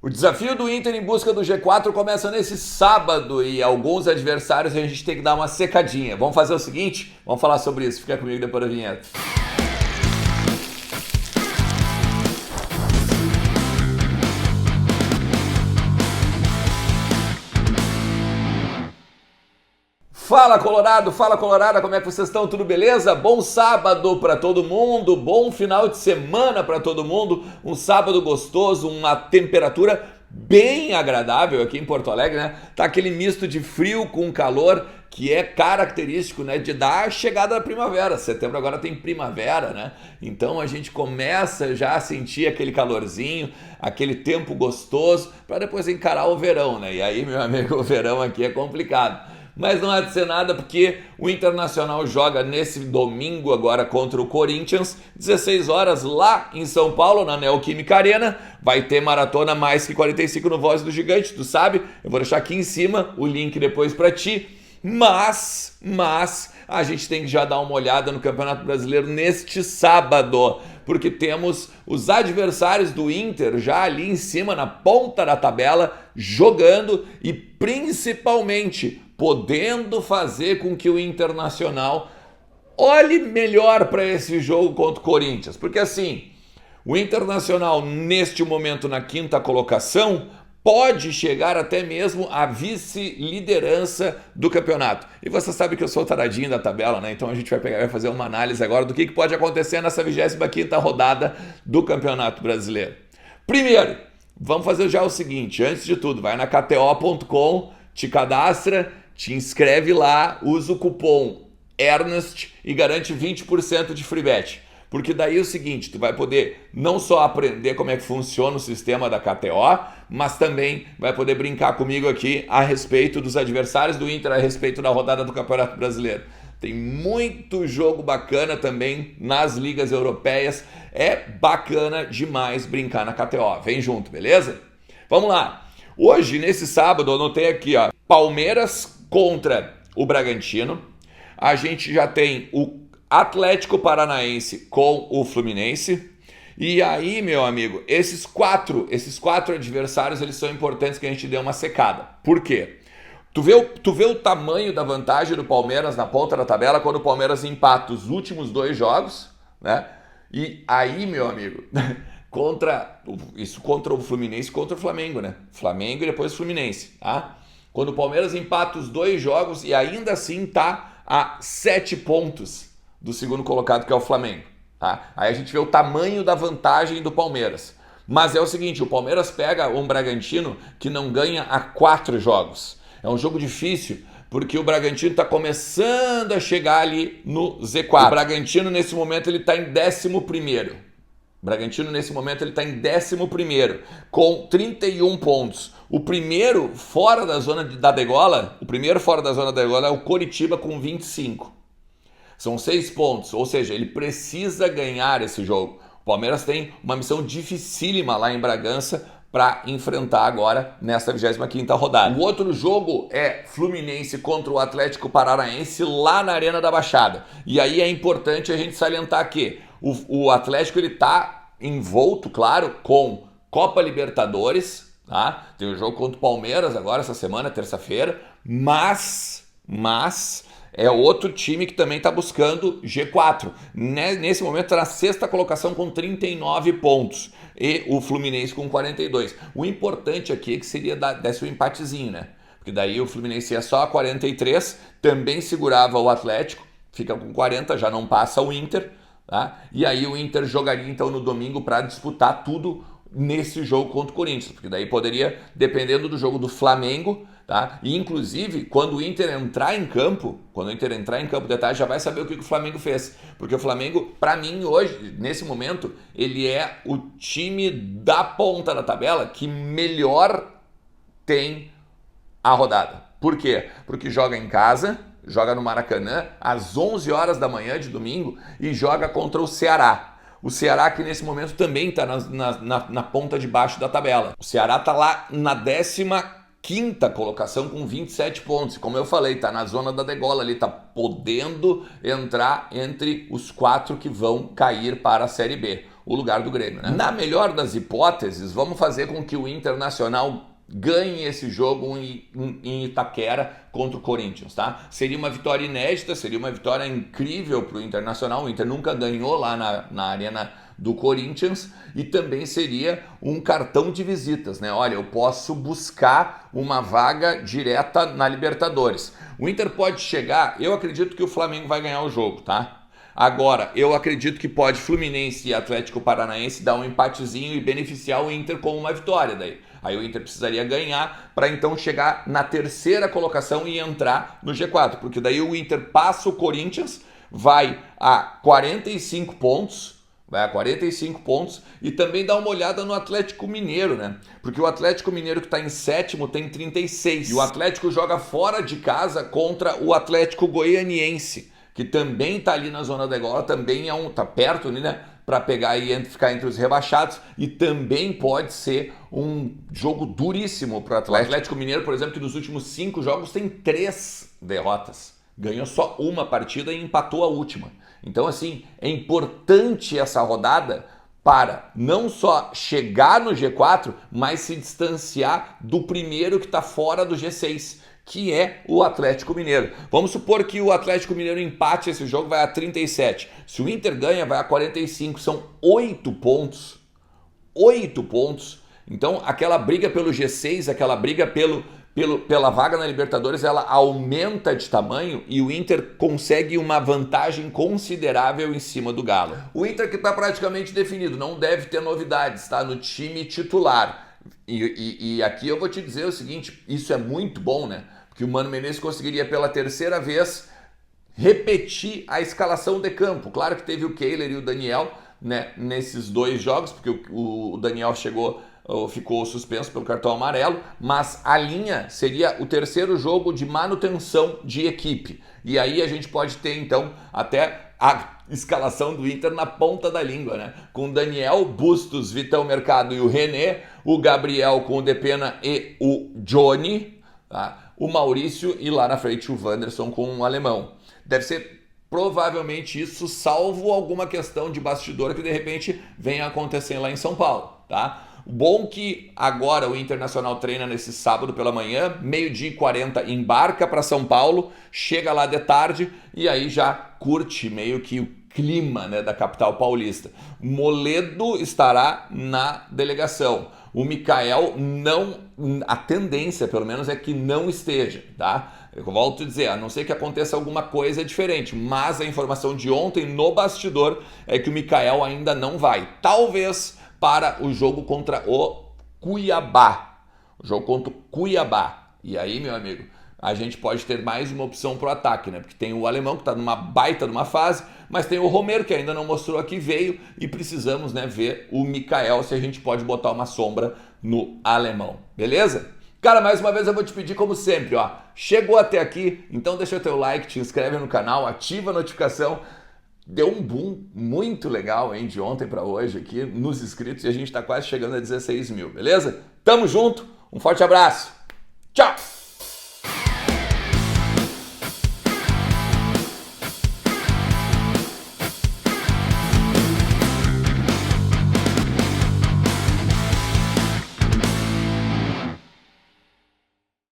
O desafio do Inter em busca do G4 começa nesse sábado e alguns adversários a gente tem que dar uma secadinha. Vamos fazer o seguinte? Vamos falar sobre isso. Fica comigo depois da vinheta. Fala Colorada, como é que vocês estão? Tudo beleza? Bom sábado para todo mundo, bom final de semana para todo mundo, um sábado gostoso, uma temperatura bem agradável aqui em Porto Alegre, né? Tá aquele misto de frio com calor que é característico, né, de dar a chegada da primavera. Setembro agora tem primavera, né? Então a gente começa já a sentir aquele calorzinho, aquele tempo gostoso para depois encarar o verão, né? E aí, meu amigo, o verão aqui é complicado. Mas não há de ser nada porque o Internacional joga nesse domingo agora contra o Corinthians, 16 horas lá em São Paulo, na Neoquímica Arena. Vai ter maratona mais que 45 no Voz do Gigante, tu sabe? Eu vou deixar aqui em cima o link depois pra ti. Mas a gente tem que já dar uma olhada no Campeonato Brasileiro neste sábado, porque temos os adversários do Inter já ali em cima, na ponta da tabela, jogando e principalmente podendo fazer com que o Internacional olhe melhor para esse jogo contra o Corinthians. Porque assim, o Internacional neste momento na quinta colocação pode chegar até mesmo à vice-liderança do campeonato. E você sabe que eu sou o taradinho da tabela, né? Então a gente vai fazer uma análise agora do que pode acontecer nessa 25ª rodada do Campeonato Brasileiro. Primeiro, vamos fazer já o seguinte, antes de tudo, vai na KTO.com, te cadastra, te inscreve lá, usa o cupom ERNEST e garante 20% de free bet. Porque daí é o seguinte, tu vai poder não só aprender como é que funciona o sistema da KTO, mas também vai poder brincar comigo aqui a respeito dos adversários do Inter, a respeito da rodada do Campeonato Brasileiro. Tem muito jogo bacana também nas ligas europeias. É bacana demais brincar na KTO. Vem junto, beleza? Vamos lá. Hoje, nesse sábado, eu anotei aqui, ó, Palmeiras contra o Bragantino. A gente já tem o Atlético Paranaense com o Fluminense. E aí, meu amigo, esses quatro adversários, eles são importantes que a gente dê uma secada. Por quê? Tu vê o tamanho da vantagem do Palmeiras na ponta da tabela quando o Palmeiras empata os últimos 2 jogos, né? E aí, meu amigo, contra o Fluminense, contra o Flamengo, né? Flamengo e depois o Fluminense, tá? Quando o Palmeiras empata os 2 jogos e ainda assim tá a 7 pontos do segundo colocado, que é o Flamengo, tá? Aí a gente vê o tamanho da vantagem do Palmeiras. Mas é o seguinte, o Palmeiras pega um Bragantino que não ganha há 4 jogos. É um jogo difícil, porque o Bragantino está começando a chegar ali no Z4. O Bragantino, nesse momento, ele está em 11º. O Bragantino, nesse momento, ele está em 11º, com 31 pontos. O primeiro fora da zona da degola, é o Coritiba com 25. São 6 pontos, ou seja, ele precisa ganhar esse jogo. O Palmeiras tem uma missão dificílima lá em Bragança para enfrentar agora nesta 25ª rodada. O outro jogo é Fluminense contra o Atlético Paranaense lá na Arena da Baixada. E aí é importante a gente salientar que o Atlético ele tá envolto, claro, com Copa Libertadores, tá? Tem o jogo contra o Palmeiras agora essa semana, terça-feira, mas é outro time que também está buscando G4. Nesse momento está na 6ª colocação com 39 pontos. E o Fluminense com 42. O importante aqui é que seria desse um empatezinho, né? Porque daí o Fluminense ia só a 43, também segurava o Atlético, fica com 40, já não passa o Inter, tá? E aí o Inter jogaria então no domingo para disputar tudo nesse jogo contra o Corinthians, porque daí poderia, dependendo do jogo do Flamengo, tá? E inclusive, quando o Inter entrar em campo, detalhe, já vai saber o que o Flamengo fez, porque o Flamengo, para mim, hoje, nesse momento, ele é o time da ponta da tabela que melhor tem a rodada. Por quê? Porque joga em casa, joga no Maracanã, às 11 horas da manhã de domingo, e joga contra o Ceará. O Ceará que nesse momento também está na ponta de baixo da tabela. O Ceará está lá na 15ª colocação com 27 pontos. Como eu falei, está na zona da degola ali, está podendo entrar entre os 4 que vão cair para a Série B. o lugar do Grêmio, né? Na melhor das hipóteses, vamos fazer com que o Internacional ganhe esse jogo em Itaquera contra o Corinthians, tá? Seria uma vitória inédita, seria uma vitória incrível para o Internacional. O Inter nunca ganhou lá na Arena do Corinthians e também seria um cartão de visitas, né? Olha, eu posso buscar uma vaga direta na Libertadores. O Inter pode chegar, eu acredito que o Flamengo vai ganhar o jogo, tá? Agora, eu acredito que pode Fluminense e Atlético Paranaense dar um empatezinho e beneficiar o Inter com uma vitória daí. Aí o Inter precisaria ganhar para então chegar na terceira colocação e entrar no G4, porque daí o Inter passa o Corinthians, vai a 45 pontos, e também dá uma olhada no Atlético Mineiro, né? Porque o Atlético Mineiro que está em sétimo tem 36 e o Atlético joga fora de casa contra o Atlético Goianiense, que também está ali na zona da igualdade, também tá perto, né? Para pegar e ficar entre os rebaixados, e também pode ser um jogo duríssimo para o Atlético. O Atlético Mineiro, por exemplo, que nos últimos 5 jogos tem 3 derrotas. Ganhou só uma partida e empatou a última. Então, assim, é importante essa rodada para não só chegar no G4, mas se distanciar do primeiro que está fora do G6, que é o Atlético Mineiro. Vamos supor que o Atlético Mineiro empate esse jogo, vai a 37. Se o Inter ganha, vai a 45. São 8 pontos. 8 pontos. Então, aquela briga pelo G6, aquela briga pela vaga na Libertadores, ela aumenta de tamanho e o Inter consegue uma vantagem considerável em cima do Galo. O Inter que está praticamente definido, não deve ter novidades, tá? No time titular. E aqui eu vou te dizer o seguinte, isso é muito bom, né? Porque o Mano Menezes conseguiria pela terceira vez repetir a escalação de campo. Claro que teve o Kehler e o Daniel, né, nesses 2 jogos, porque o Daniel ficou suspenso pelo cartão amarelo, mas a linha seria o terceiro jogo de manutenção de equipe. E aí a gente pode ter então até a escalação do Inter na ponta da língua, né? Com Daniel, Bustos, Vitão Mercado e o René, o Gabriel com o Depena e o Johnny, tá? O Maurício e lá na frente o Wanderson com o alemão. Deve ser provavelmente isso, salvo alguma questão de bastidor que de repente venha acontecendo lá em São Paulo, tá? Bom que agora o Internacional treina nesse sábado pela manhã, 12h40 embarca para São Paulo, chega lá de tarde e aí já curte meio que o clima, né, da capital paulista. Moledo estará na delegação. O Mikael a tendência pelo menos é que não esteja, tá? Eu volto a dizer, a não ser que aconteça alguma coisa diferente, mas a informação de ontem no bastidor é que o Mikael ainda não vai. Talvez para o jogo contra o Cuiabá. O jogo contra o Cuiabá. E aí, meu amigo, a gente pode ter mais uma opção para o ataque, né? Porque tem o alemão que está numa baita numa fase, mas tem o Romero que ainda não mostrou que veio e precisamos, né, ver o Mikael se a gente pode botar uma sombra no alemão. Beleza? Cara, mais uma vez eu vou te pedir como sempre, ó. Chegou até aqui, então deixa o teu like, te inscreve no canal, ativa a notificação. Deu um boom muito legal, hein, de ontem para hoje aqui nos inscritos e a gente está quase chegando a 16 mil, beleza? Tamo junto, um forte abraço, tchau!